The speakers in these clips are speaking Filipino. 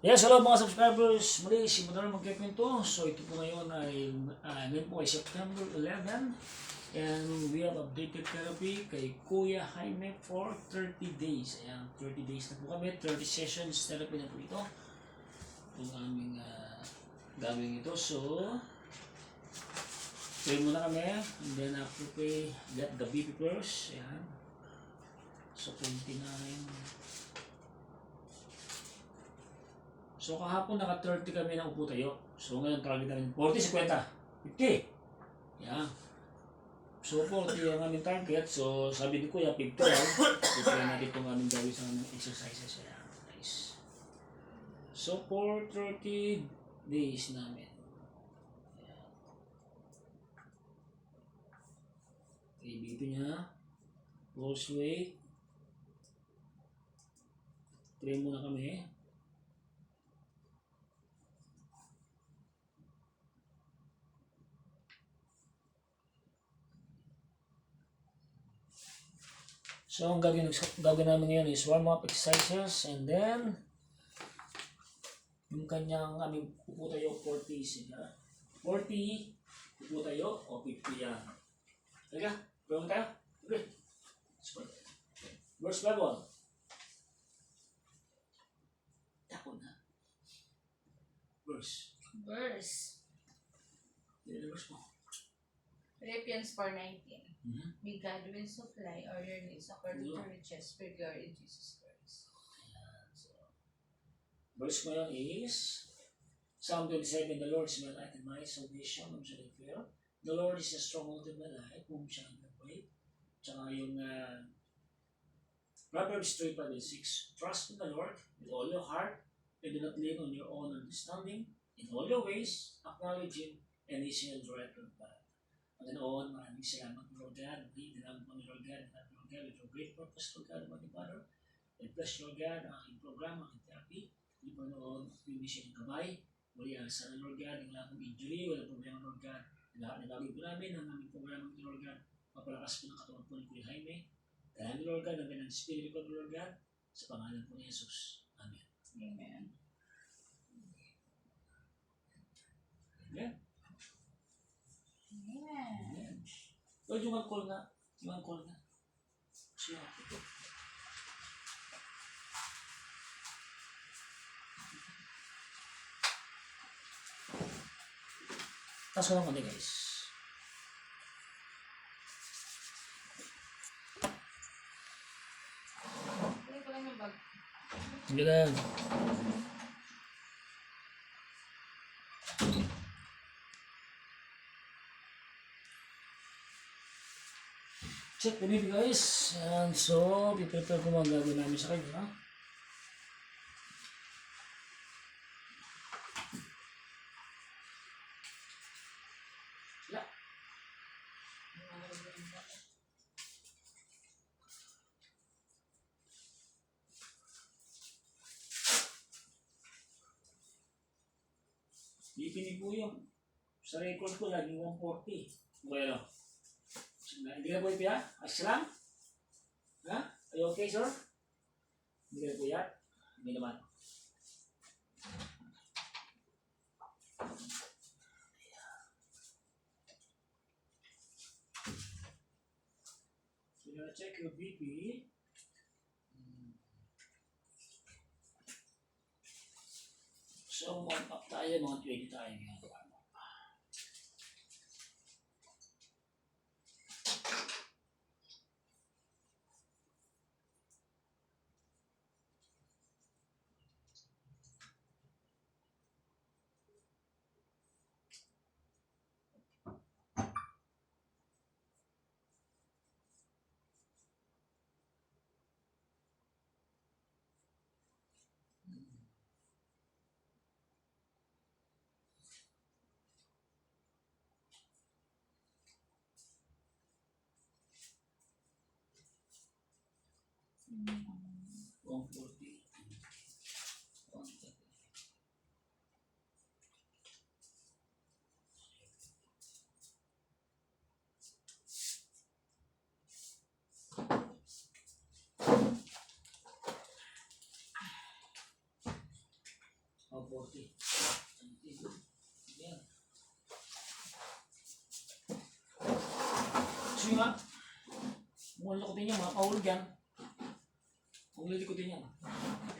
Yes, hello mga subscribers. Muli, si Madara magkikwento. So ito po ngayon ay ngayon po ay September 11 and we have updated therapy kay Kuya Jaime for 30 days. Ayan, 30 days na po kami. 30 sessions therapy na po ito. Itong aming gagawin ito. So, pray muna kami and then after pray, get the BP first. Ayan. So, 29. So kahapon naka-30 kami ng upo tayo. So ngayon target namin 40, 50. 50. Yeah. So 40 ang aming target. So sabi ni Kuya 50 lang. So try natin itong aming gawin sa aming exercises. Yeah. Nice. So for 30 days namin. Yeah. Okay, dito niya. Pulse weight. Try muna kami. So, ang gagawin namin ngayon is warm-up exercises and then yung kanyang aming upo tayo 40 sila. 40, upo tayo o 50 yan. Teka, gawin tayo. Okay. Verse level. Tapon na. Verse. Yan ang verse mo. Philippians 4:19. Mm-hmm. May God will supply all your needs according to riches for glory in Jesus Christ. So, verse mo yan is Psalm 27, the Lord is my light and my salvation, whom shall I fear? The Lord is a stronghold in my life, whom shall I afraid? Tsaka yung Proverbs 3:6, trust in the Lord with all your heart and do not lean on your own understanding. In all your ways, acknowledge Him and He shall direct your path. Panginoon, maraming salamat, Lord God. Dinamit mo, Lord God, with your great purpose, Lord God, Almighty Father. And bless, Lord God, ang aking program, ang aking therapy. Hindi po noon, pinisya ng kamay. Muli, sana, Lord God, ang lahat ng injury, walang problema, Lord God. Lahat na gagawin po namin, ang aming program, Lord God, papalakas po ng katawan po ni Kuya Jaime. Dahil, Lord God, ang ganang spirit ko, Lord God, sa pangalan po ni Jesus. Amen. Amen. Amen. Amen. Lord, yung call na. Siya. Taas ko naman guys. Kunin ko lang yung bag. Hindi lang. Check the baby guys. And so, piprepare ko mga gagawin namin sa kanya. Dipini po yung sa record ko lagi 140. Bueno. Hindi na po ito ya? Aslam? Ha? Are you okay, sir? Hindi na po yan? Hindi naman. So, you're gonna check your BP. So, warm up tayo, mga 20 tayo ngayon. 40. Yan. So yun nga, kung likutin niya, mga kahulog yan. Kung lilikutin niya,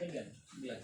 yan. Yan.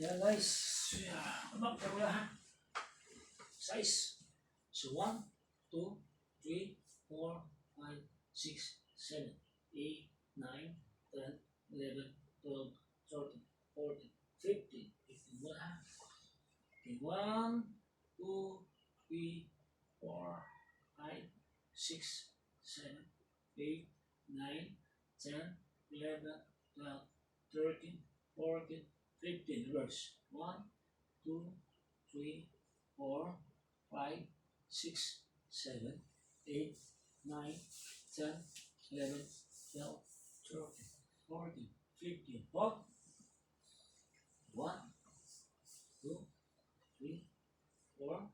Yan guys. Ano ba wala ha? Size. So 1, 2, 3, 4, 5, 6, 7, 8, 9, 10, 11, 12, 13, 14, 15, 15. Wala ha? Okay, 1, 2, 3, 4, 5, 6, 7, 8, 9, 10, 11, 12, 13, 14, 15. Reverse. 1, 2, 3, 4, 5, 6, 7, 8, 9, 10, 11, 12, 13, 14, 15. Hold. 1, 2, 3, 4,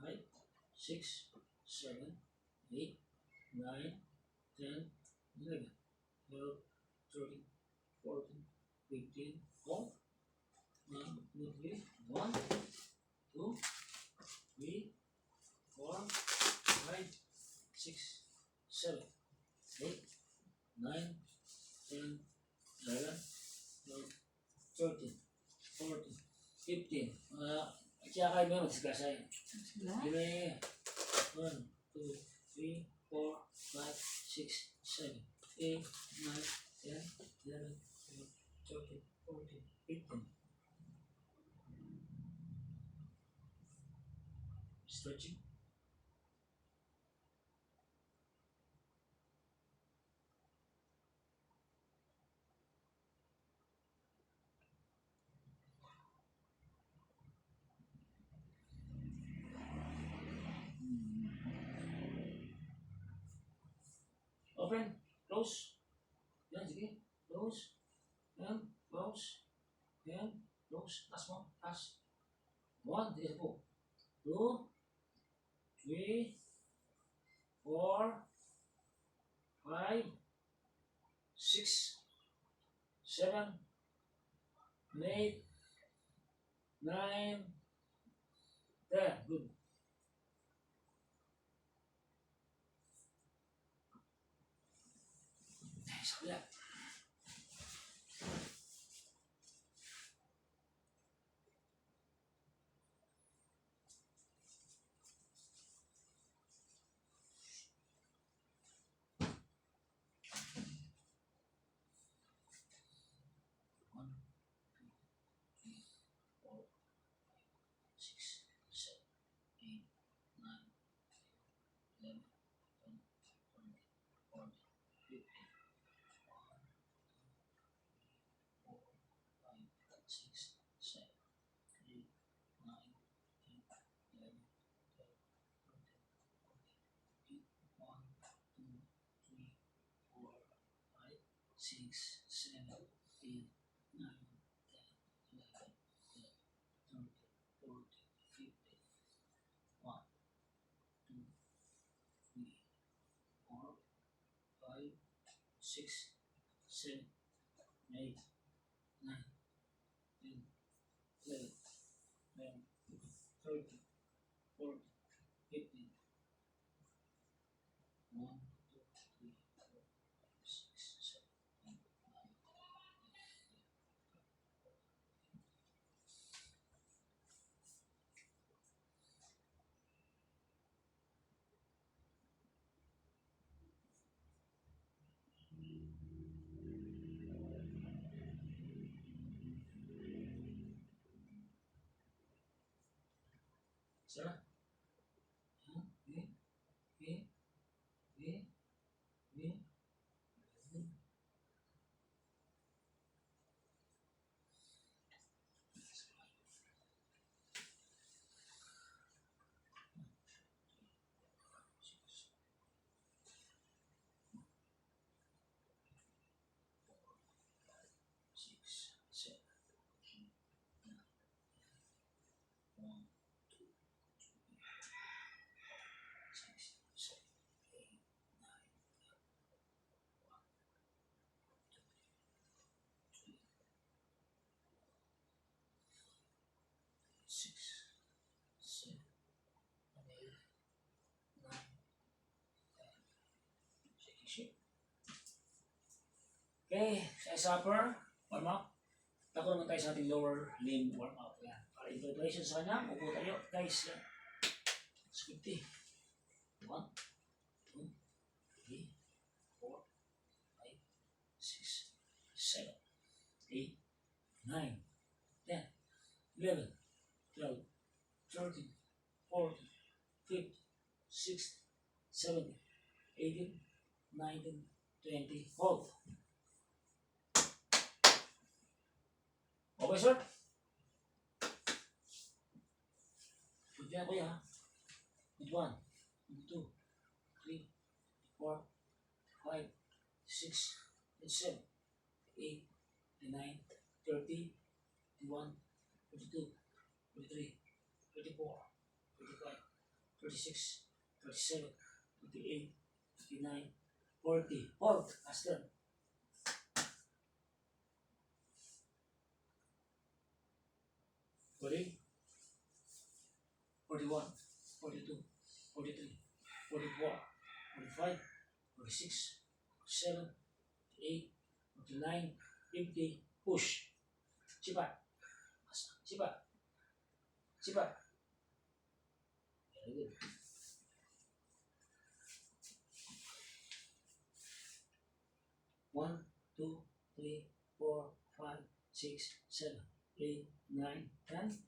5, 6, 7, 8, 9, 10, 11, 12, 13, 14, 15. Hold. 1, 2, 3, 1, 2, 3, 4, 5, 6, 7, 8, 9, 10, 11, 12, 13, 14, 15. Kaya kayo mo magsigasa yan. Yun ay 1, 2, 3, 4, 5, 6, 7, 8, 9, 10, 11, 12, 13, 14, 15. Stretching. Open, close. Yan, sige. Close. Yan, close. Yan, close. Taas mo, taas. 1, 3, 4, 2, 3, 4, 5, 6, 7, 8, 9, 10. Good. Sa kabila. Six, 7, 8, 9, 10, 11, 12, 13, 14, 15. 1, 2, 3, 4, 5, 6, 7, 8, 9, 10, 11, 12, 13, 14, 15. 1, 2, 3, 4, 5, 6, 7, 8, 9, 10. Sarah. Okay. Okay. Okay. Okay. 6, 7, 1, 2, 6, 7, 8, 9, 6, 7, 8, 9, shaking shape. Okay, sa upper, warm up. Tako naman tayo sa ating lower limb warm up. Yan. Para in preparation sa kanya, upo tayo. Guys, yan. 50. 1, 2, 3, 4, 5, 6, 7, 8, 9, 10, 11, 12, 13, 14, 15, 16, 17, 18, 19, 20. Hold. Okay, sir? Good yan, kuya. Good 1, good 2, 3, 4, 5, 6, 7, 8, 9, 30, 31, 32, 33, 34, 35, 36, 37, 38, 39, 40. Hold. Last turn. Ready? 41, 42, 43, 44, 45, 46, 47, 48, 49, 50. Push. Sipa. Sipa. Sipa. Very good. One, two, three, four, 5, 6, 7, 8, 9, 10.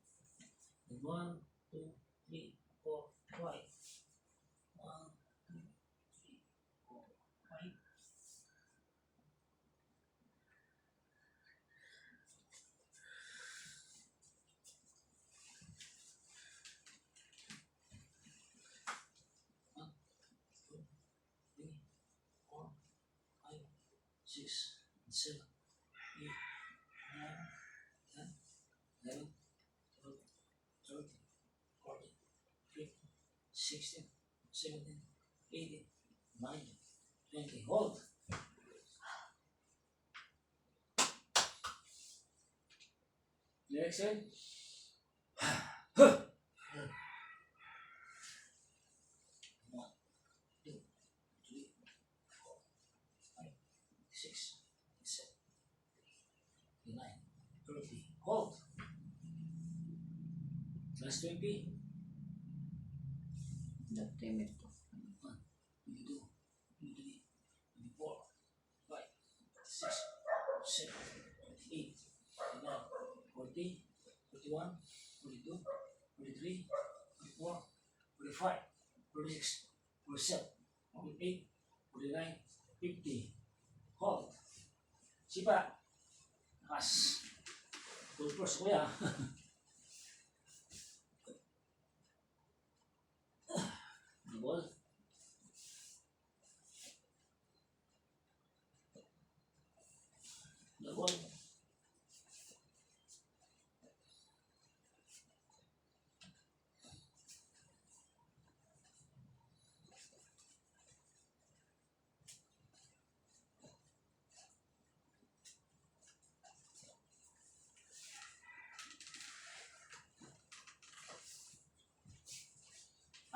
And 1, 2, 3, 4, 5. 1, 2, 3, 4, 5. One, two, three, 4, 5, 6, 7, 8, 9, 10, 11, 12, 13, 14, 15, 16, 17, 18, 19, 20. Hold. You exhale. One, two, three, 4, 5, 6, 7, 8, 9, 30. Hold. Last 20. The limit of 1, 22, 23, 24, 5, 6, 7, 8, 9, 40, 41, 42, 43, 44, 45, 46, 47, 48, 49, 50. Hold. Sipa. Lakas. Full force, kuya. Double. Double.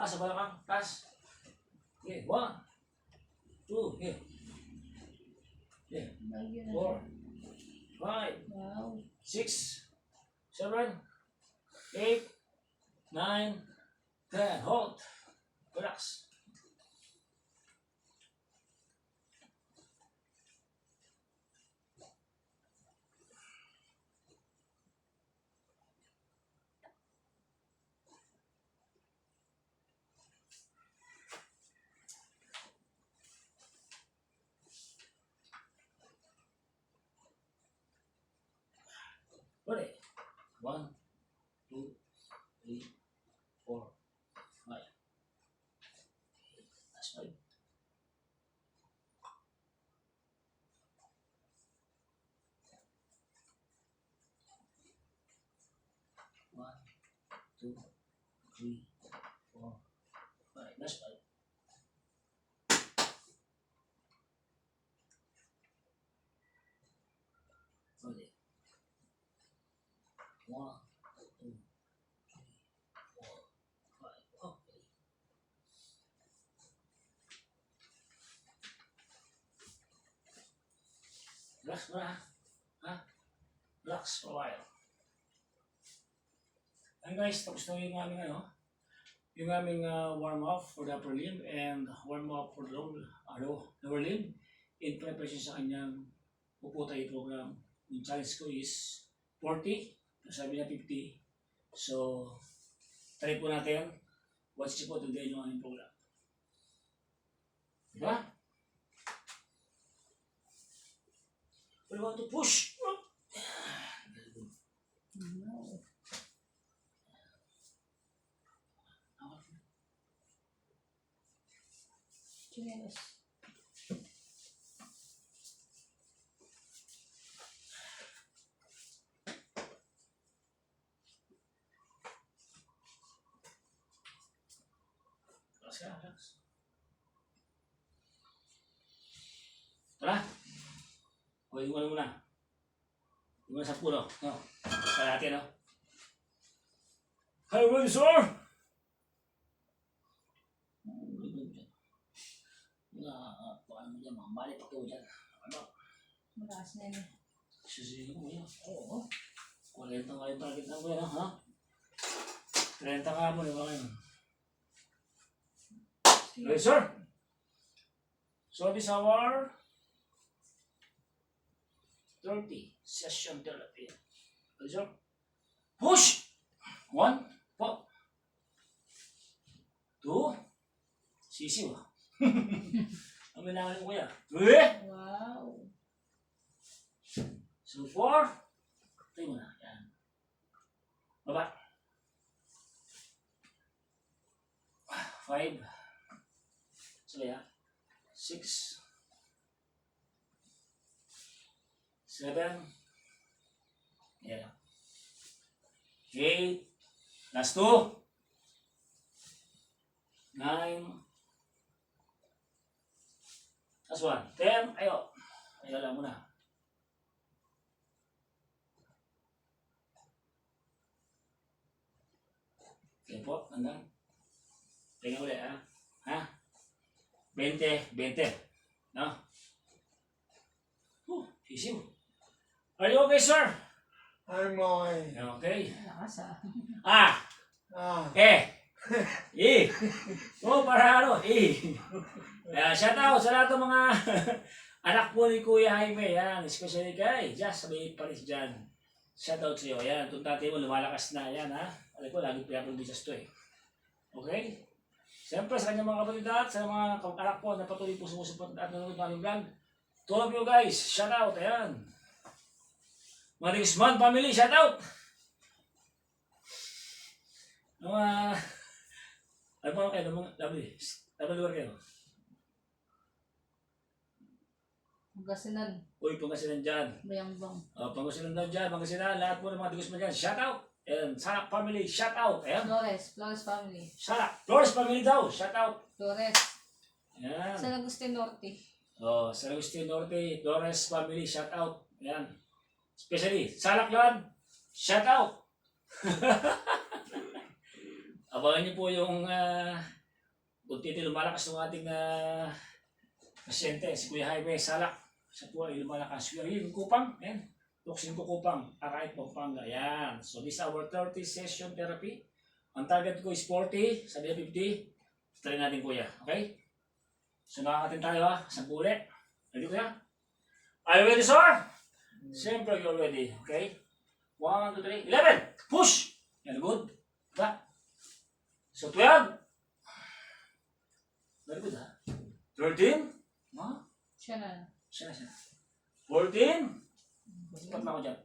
Sa balakang. Taas. Okay, 1, 2, here. Here. Bagyo na 4, siya. 5, Wow. 6, 7, 8, 9, 10. Hold. Relax. 1, 2, 3, 4, 5. That's 5. Okay. 1, 2, 3, 4, 5. Okay. Relax mo na. Ha? Relax for a while. And guys, tapos na yung aming warm up for the upper limb and warm up for the lower limb in preparation sa kanyang puputay program. Yung challenge ko is 40, sabi na 50. So, try po natin. Watch po today yung aming program. Diba? We want to push. Very good. No. Chinelas. Relax ka, relax. Tara. O, iwan mo na. Iwan sa puno. No. Kaya natin, no? Hi, ready, sir? Paano mo dyan? Mambali pa ko dyan. Ano? Mataas na yun. Susunod mo yan. Oo. 40 nga yung target na ko yan, ha? 30 ka mo, di ba kayo? Ready, sir? So, this our 30 session therapy. Ready, sir? Push! 1, 4, 2, sisiw. Ang minangan ko yan. 3, Wow. so 4, tayo mo na. Yan. Baba. 5, so yan. 6, 7, yeah. 8, last 2, 9, last 1, 10, ayo. Ayo lang muna. Okay po, hanggang. Tingnan ulit, ha? Ha? 20, 20. No? Sisiw. Are you okay, sir? I'm okay. Okay. Lakas ah. Ah! E! Oh, para ano? E! Shout out sa lahat ng mga anak po ni Kuya Jaime. Yan, especially kay Just sabi Paris dyan. Shout out sa iyo. Yan, itong tatay mo lumalakas na. Yan, ha? Alam ko, lagi pinaprodusas to eh. Okay? Siyempre, sa kanyang mga kapatid at sa mga anak po na patuloy po sumusuport at nanonood ng aming vlog. To all of you guys, shout out. Ayan. Mga Digisman family, shout out! Mga... Ano ba kayo? Mga lovely. Dapat lugar kayo. Pagkasinan. Uy, Pangasinan dyan. Bayang-bang. Pangasinan daw dyan. Pangasinan, lahat po ng mga Digisman dyan. Shout out! And Sanak family, shout out! Ayan. Flores family. Sanak. Flores family daw, shout out! Flores. Ayan. San Agustin Norte. San Agustin Norte, Flores family, shout out! Ayan. Especially, Salak yan! Shout out! Abangan niyo po yung unti-unti lumalakas ng ating pasyente, si Kuya Jaime Salak. Siya po ay lumalakas. We are here in Kupang. Ayan. Tuksin ko Kupang. Aray, Pampanga. Ayan. So this is our 30 session therapy. Ang target ko is 40. Sabi na 50. Try natin Kuya. Okay? So nakakatin tayo ha. 10 ulit. Ready Kuya? Are you ready, sir? Siyempre, you're ready. Okay? 1, 2, 3, 11! Push! Yan, good. Diba? So, 12. Very good, ha? 13. No? Siya na. Siya. 14. Sipat na ako dyan.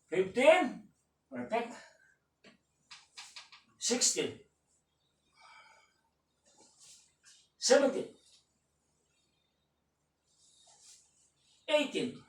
15. Perfect. 16. 17. 18.